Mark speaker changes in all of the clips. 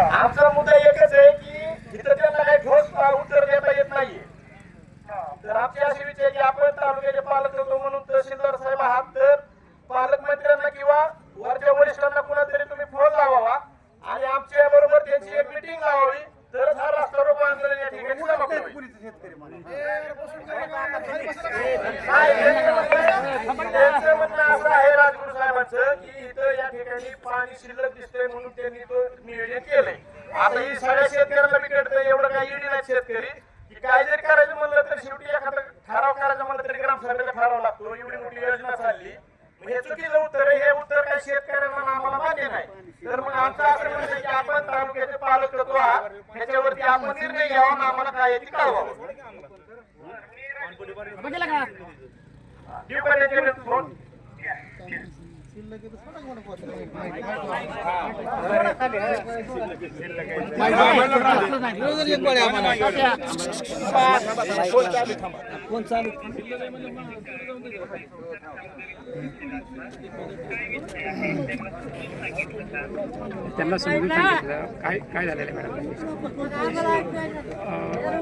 Speaker 1: आमचा मुद्दा एकच आहे की इथं त्यांना काही ठोस उत्तर देता येत नाहीये. तर आमची अशी विचार की आपण तालुक्याचे पालक होतो म्हणून तहसीलदार साहेब आहात तर पालकमंत्र्यांना किंवा वरच्या वरिष्ठांना कुणातरी तुम्ही फोन लावावा आणि आमच्या बरोबर त्यांची एक मिटिंग लावावी तरच हा रस्ता रोको आंदोलन या ठिकाणी समाप्त होईल. त्यांचं म्हणणं असं आहे राजगुरू साहेबांचं की इथं या ठिकाणी पाणी शिल्लक दिसतंय म्हणून त्यांनी तो नियोजन केलंय. आता ही सगळ्या शेतकऱ्यांना बिघडतं एवढं काही इडी नाही शेतकरी की काय जरी करायचं म्हणलं तर शेवटी एखादा ठराव करायचं म्हणलं तरी ग्रामसभेचा ठराव लागतो. एवढी मोठी योजना चालली हे चुकीचं उत्तर आहे. हे उत्तर काही शेतकऱ्यांना आम्हाला मान्य नाही. तर मग आमचं असं म्हणणं की आपण तालुक्याचे पालकत्व आहात ह्याच्यावरती आपण निर्णय घ्यावा आणि आम्हाला काय आहे ती कळवावं. देऊ का त्याच्याकडे फोन?
Speaker 2: त्यांना समजून सांगितलं काय झालेलं आहे मॅडम.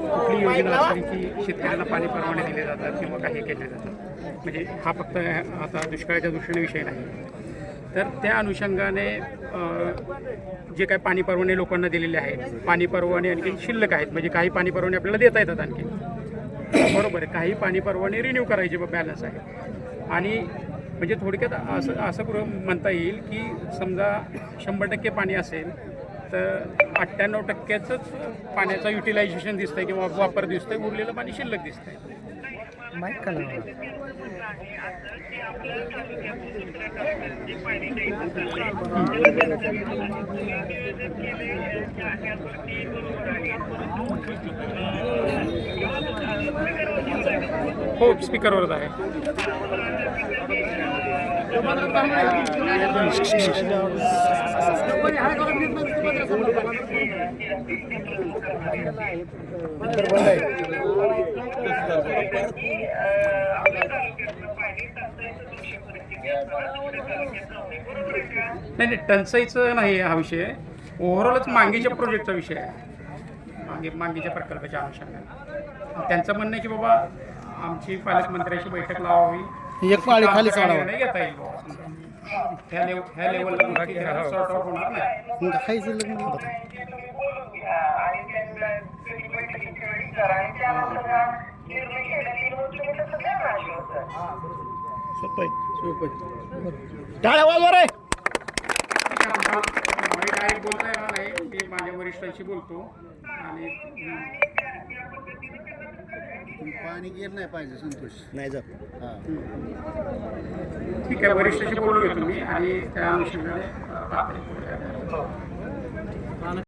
Speaker 2: कुठली योजना असली की शेतकऱ्यांना पाणी परवाने दिले जातात किंवा काही केले जातात म्हणजे हा फक्त आता दुष्काळाच्या दृष्टीने विषय नाही. तर त्या अनुषंगाने जे काही पाणी परवाने लोकांना दिलेले आहेत पाणी परवाने आणखी शिल्लक आहेत म्हणजे काही पाणी परवाने आपल्याला देता येतात आणखी बरोबर आहे. काही पाणी परवाने रिन्यू करायचे बॅलन्स आहे आणि म्हणजे थोडक्यात असं म्हणता येईल की समजा 100% पाणी असेल तर 98%च पाण्याचं युटिलायझेशन दिसतंय किंवा वापर दिसतंय उरलेलं पाणी शिल्लक दिसतंय.
Speaker 3: माहीत का नाही
Speaker 2: हो स्पीकरवरच आहे. नाही टंचाईचं नाही हा विषय ओव्हरऑलच मांगीच्या प्रोजेक्टचा विषय आहे. मांगीच्या प्रकल्पाच्या अनुषंगाने त्यांचं म्हणणं आहे की बाबा आमची पालकमंत्र्यांची बैठक लावावी
Speaker 3: एक पाळी खाली सोडावा
Speaker 2: घेता येईल ह्या लेवलला सॉर्ट आउट होणार नाही.
Speaker 3: काही शिल्लक नाही टाळ्या वाजवा रे.
Speaker 2: डायरेक्ट बोलता येणार नाही मी माझ्या वरिष्ठांशी बोलतो आणि
Speaker 3: पाणी गेलं नाही पाहिजे संतोष नाही जात.
Speaker 2: ठीक आहे वरिष्ठांशी बोलून घेतो मी आणि त्या अनुषंगाने